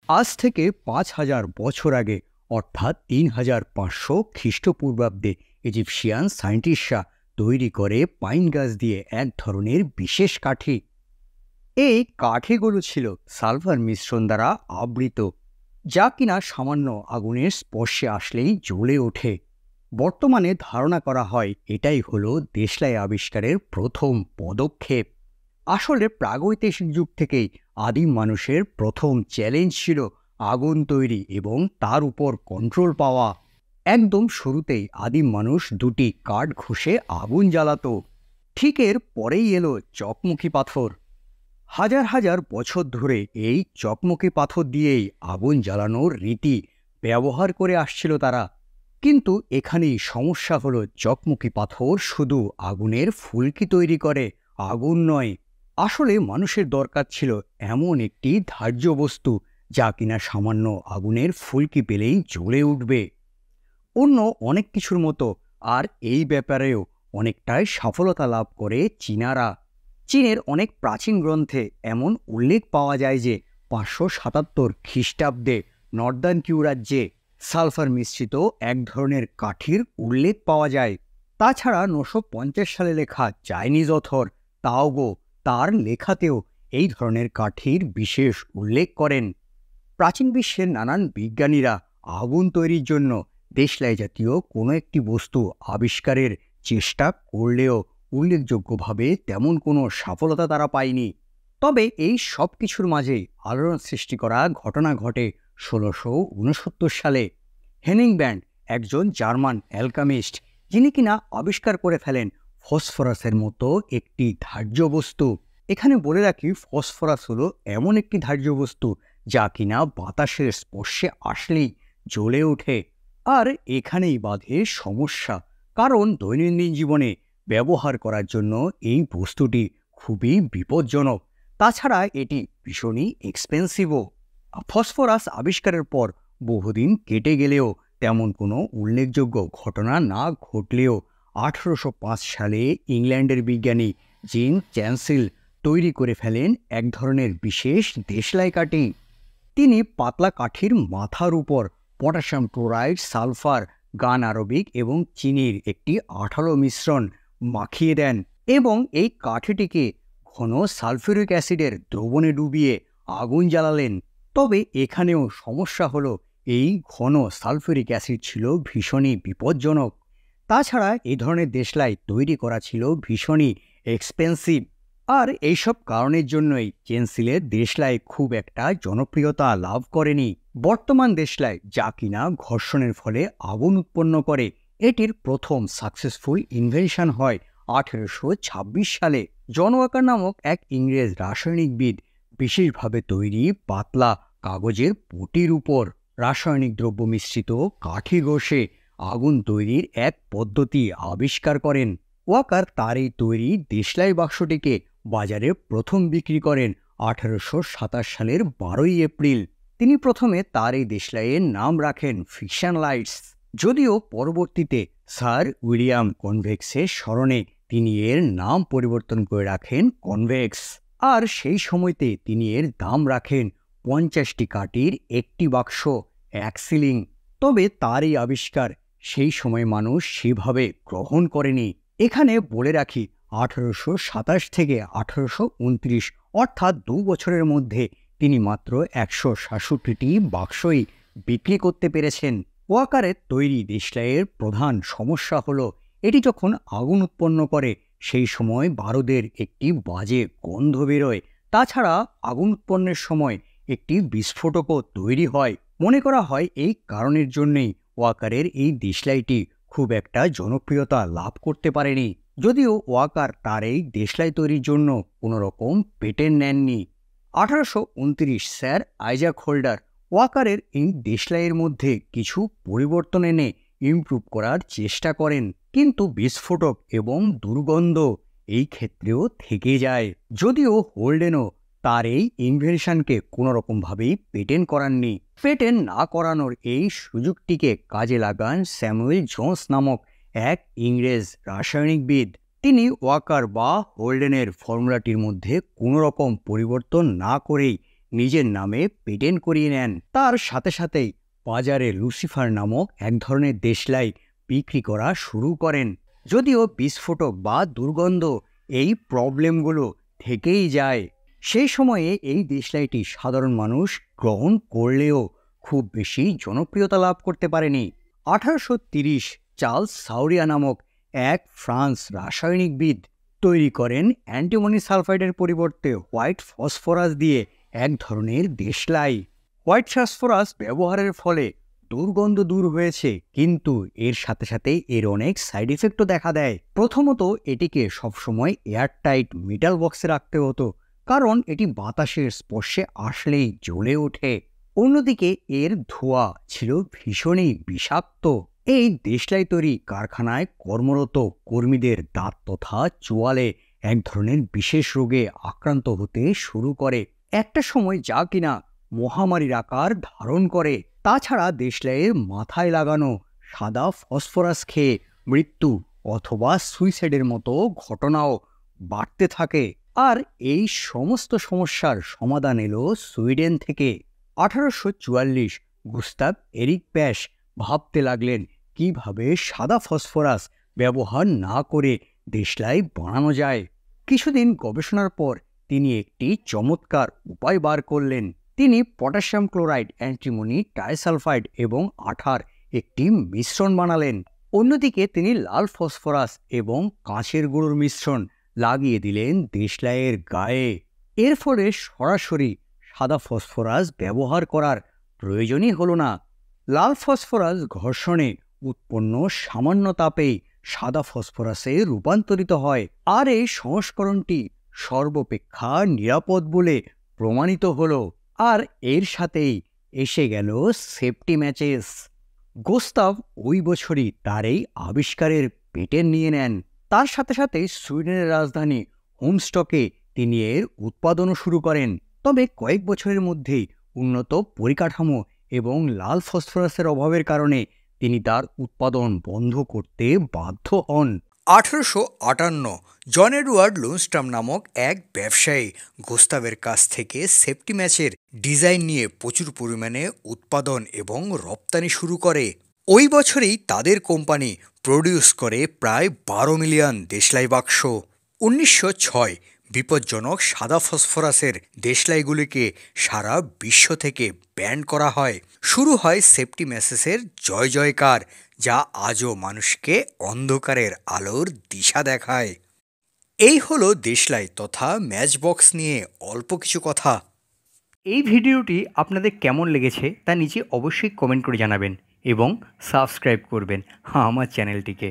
আজ থেকে ৫,০০০ বছর আগে অর্থাৎ ৩,৫০০ খ্রিস্টপূর্বাব্দে ইজিপশিয়ান সায়েন্টিস্টরা তৈরি করে পাইন গাছ দিয়ে এক ধরনের বিশেষ কাঠি। এই কাঠিগুলো ছিল সালফার মিশ্রণ দ্বারা আবৃত, যা কিনা সামান্য আগুনের স্পর্শে আসলেই জ্বলে ওঠে। বর্তমানে ধারণা করা হয় এটাই হলো দেশলাই আবিষ্কারের প্রথম পদক্ষেপ। আসলে প্রাগৈতিহাসিক যুগ থেকেই আদিম মানুষের প্রথম চ্যালেঞ্জ ছিল আগুন তৈরি এবং তার উপর কন্ট্রোল পাওয়া। একদম শুরুতেই আদিম মানুষ দুটি কাঠ ঘষে আগুন জ্বালাতো। ঠিক এর পরেই এলো চকমকি পাথর। হাজার হাজার বছর ধরে এই চকমকি পাথর দিয়েই আগুন জ্বালানোর রীতি ব্যবহার করে আসছিল তারা। কিন্তু এখানেই সমস্যা হলো, চকমকি পাথর শুধু আগুনের ফুলকি তৈরি করে, আগুন নয়। আসলে মানুষের দরকার ছিল এমন একটি ধার্য বস্তু যা কিনা সামান্য আগুনের ফুলকি পেলেই জ্বলে উঠবে। অন্য অনেক কিছুর মতো আর এই ব্যাপারেও অনেকটাই সফলতা লাভ করে চীনারা। চীনের অনেক প্রাচীন গ্রন্থে এমন উল্লেখ পাওয়া যায় যে ৫৭৭ খ্রিস্টাব্দে নর্দার্ন কিউ রাজ্যে সালফার মিশ্রিত এক ধরনের কাঠির উল্লেখ পাওয়া যায়। তাছাড়া ৯৫০ সালে লেখা চাইনিজ অথর তাওগো তার লেখাতেও এই ধরনের কাঠির বিশেষ উল্লেখ করেন। প্রাচীন বিশ্বের নানান বিজ্ঞানীরা আগুন তৈরির জন্য দেশলাই জাতীয় কোনো একটি বস্তু আবিষ্কারের চেষ্টা করলেও উল্লেখযোগ্যভাবে তেমন কোনো সফলতা তারা পায়নি। তবে এই সব কিছুর মাঝেই আলোড়ন সৃষ্টি করা ঘটনা ঘটে ১৬৬৯ সালে। হেনিং ব্যান্ড, একজন জার্মান অ্যালকামিস্ট, যিনি কিনা আবিষ্কার করে ফেলেন ফসফরাসের মতো একটি ধার্য বস্তু। এখানে বলে রাখি, ফসফরাস হলো এমন একটি ধার্য বস্তু যা কিনা বাতাসের স্পর্শে আসলেই জ্বলে ওঠে। আর এখানেই বাধে সমস্যা, কারণ দৈনন্দিন জীবনে ব্যবহার করার জন্য এই বস্তুটি খুবই বিপজ্জনক। তাছাড়া এটি ভীষণই এক্সপেন্সিভও। ফসফরাস আবিষ্কারের পর বহুদিন কেটে গেলেও তেমন কোনো উল্লেখযোগ্য ঘটনা না ঘটলেও ১৮০৫ সালে ইংল্যান্ডের বিজ্ঞানী জিন চ্যান্সিল তৈরি করে ফেলেন এক ধরনের বিশেষ দেশলাই কাঠি। তিনি পাতলা কাঠির মাথার উপর পটাশিয়াম ক্লোরাইড, সালফার, গান আরবিক এবং চিনির একটি আঠালো মিশ্রণ মাখিয়ে দেন এবং এই কাঠিটিকে ঘন সালফিউরিক অ্যাসিডের দ্রবণে ডুবিয়ে আগুন জ্বালালেন। তবে এখানেও সমস্যা হলো, এই ঘন সালফিউরিক অ্যাসিড ছিল ভীষণই বিপজ্জনক। তাছাড়া এই ধরনের দেশলাই তৈরি করা ছিল ভীষণই এক্সপেন্সিভ। আর এইসব কারণের জন্যই চেন্সিলের দেশলাই খুব একটা জনপ্রিয়তা লাভ করেনি। বর্তমান দেশলাই, যা কিনা ঘর্ষণের ফলে আগুন উৎপন্ন করে, এটির প্রথম সাকসেসফুল ইনভেনশন হয় ১৮২৬ সালে। জন ওয়াকার নামক এক ইংরেজ রাসায়নিকবিদ বিশেষভাবে তৈরি পাতলা কাগজের পটির উপর রাসায়নিক দ্রব্য মিশ্রিত কাঠি ঘষে আগুন তৈরির এক পদ্ধতি আবিষ্কার করেন। ওয়াকার তার এই তৈরি দেশলাই বাক্সটিকে বাজারে প্রথম বিক্রি করেন ১৮২৭ সালের ১২ই এপ্রিল। তিনি প্রথমে তার এই দেশলাইয়ের নাম রাখেন ফিকশন লাইটস, যদিও পরবর্তীতে স্যার উইলিয়াম কনভেক্সের স্মরণে তিনি এর নাম পরিবর্তন করে রাখেন কনভেক্স। আর সেই সময়তে তিনি এর দাম রাখেন ৫০টি কাঠির একটি বাক্স, ১ শিলিং। তবে তার এই আবিষ্কার সেই সময় মানুষ সেভাবে গ্রহণ করেনি। এখানে বলে রাখি, ১৮২৭ থেকে ১৮২৯ অর্থাৎ ২ বছরের মধ্যে তিনি মাত্র ১৬৭টি বাক্সই বিক্রি করতে পেরেছেন। ওয়াকারের তৈরি দেশলাইয়ের প্রধান সমস্যা হলো, এটি যখন আগুন উৎপন্ন করে সেই সময় বারুদের একটি বাজে গন্ধ বেরোয়। তাছাড়া আগুন উৎপন্নের সময় একটি বিস্ফোটকও তৈরি হয়। মনে করা হয় এই কারণের জন্যই ওয়াকারের এই দেশলাইটি খুব একটা জনপ্রিয়তা লাভ করতে পারেনি, যদিও ওয়াকার তার এই দেশলাই তৈরির জন্য কোনো রকম পেটেন্ট নেননি। ১৮২৯ স্যার আইজাক হোল্ডার ওয়াকারের এই দেশলাইয়ের মধ্যে কিছু পরিবর্তন এনে ইমপ্রুভ করার চেষ্টা করেন, কিন্তু বিস্ফোটক এবং দুর্গন্ধ এই ক্ষেত্রেও থেকে যায়। যদিও হোল্ডেনও তার এই ইনভেনশনকে কোনোরকমভাবেই পেটেন্ট করাননি। পেটেন্ট না করানোর এই সুযোগটিকে কাজে লাগান স্যামুয়েল জোন্স নামক এক ইংরেজ রাসায়নিকবিদ। তিনি ওয়াকার বা হোল্ডেনের ফর্মুলাটির মধ্যে কোনো রকম পরিবর্তন না করেই নিজের নামে পেটেন্ট করিয়ে নেন। তার সাথে সাথেই বাজারে লুসিফার নামক এক ধরনের দেশলাই বিক্রি করা শুরু করেন। যদিও বিস্ফোটক বা দুর্গন্ধ এই প্রবলেমগুলো থেকেই যায়। সেই সময়ে এই দেশলাইটি সাধারণ মানুষ গ্রহণ করলেও খুব বেশি জনপ্রিয়তা লাভ করতে পারেনি। 1830 চার্লস সাউরিয়া নামক এক ফ্রান্স রাসায়নিকবিদ তৈরি করেন অ্যান্টিমনি সালফাইডের পরিবর্তে হোয়াইট ফসফরাস দিয়ে এক ধরনের দেশলাই। হোয়াইট ফসফরাস ব্যবহারের ফলে দুর্গন্ধ দূর হয়েছে, কিন্তু এর সাথে সাথে এর অনেক সাইড ইফেক্টও দেখা দেয়। প্রথমত, এটিকে সবসময় এয়ারটাইট মেটাল বক্সে রাখতে হতো, কারণ এটি বাতাসের স্পর্শে আসলেই জ্বলে ওঠে। অন্যদিকে এর ধোঁয়া ছিল ভীষণই বিষাক্ত। এই দেশলাই তৈরি কারখানায় কর্মরত কর্মীদের দাঁত তথা চোয়ালে এক ধরনের বিশেষ রোগে আক্রান্ত হতে শুরু করে, একটা সময় যা কিনা মহামারীর আকার ধারণ করে। তাছাড়া দেশলাইয়ের মাথায় লাগানো সাদা ফসফরাস খেয়ে মৃত্যু অথবা সুইসাইডের মতো ঘটনাও বাড়তে থাকে। আর এই সমস্ত সমস্যার সমাধান এলো সুইডেন থেকে। 1844 গুস্তাভ এরিক প্যাশ ভাবতে লাগলেন কিভাবে সাদা ফসফরাস ব্যবহার না করে দেশলাই বানানো যায়। কিছুদিন গবেষণার পর তিনি একটি চমৎকার উপায় বার করলেন। তিনি পটাশিয়াম ক্লোরাইড, অ্যান্টিমনি টাইসালফাইড এবং আঠার একটি মিশ্রণ বানালেন। অন্যদিকে তিনি লাল ফসফরাস এবং কাঁচের গুঁড়োর মিশ্রণ লাগিয়ে দিলেন দেশলাইয়ের গায়ে। এর ফলে সরাসরি সাদা ফসফরাস ব্যবহার করার প্রয়োজনই হলো না। লাল ফসফরাস ঘর্ষণে উৎপন্ন সামান্য তাপেই সাদা ফসফরাসে রূপান্তরিত হয়, আর এই সংস্করণটি সর্বাপেক্ষা নিরাপদ বলে প্রমাণিত হলো। আর এর সাথেই এসে গেল সেফটি ম্যাচেস। গুস্তাভ ওই বছরই তার এই আবিষ্কারের পেটেন্ট নিয়ে নেন। তার সাথে সাথে সুইডেনের রাজধানী হোমস্টকে তিনি এর উৎপাদনও শুরু করেন। তবে কয়েক বছরের মধ্যেই উন্নত পরিকাঠামো এবং লাল ফসফরাসের অভাবের কারণে তিনি তার উৎপাদন বন্ধ করতে বাধ্য হন। 1858 জন এডওয়ার্ড লুনস্ট্রম নামক এক ব্যবসায়ী গুস্তাভের কাছ থেকে সেফটি ম্যাচের ডিজাইন নিয়ে প্রচুর পরিমাণে উৎপাদন এবং রপ্তানি শুরু করে। ওই বছরেই তাদের কোম্পানি প্রডিউস করে প্রায় 12 মিলিয়ন দেশলাই বাক্স। 1906 বিপজ্জনক সাদা ফসফরাসের দেশলাইগুলিকে সারা বিশ্ব থেকে ব্যান করা হয়। শুরু হয় সেফটি ম্যাচেসের জয় জয়কার, যা আজও মানুষকে অন্ধকারের আলোর দিশা দেখায়। এই হলো দেশলাই তথা ম্যাচবক্স নিয়ে অল্প কিছু কথা। এই ভিডিওটি আপনাদের কেমন লেগেছে তা নিচে অবশ্যই কমেন্ট করে জানাবেন এবং সাবস্ক্রাইব করবেন আমার চ্যানেলটিকে।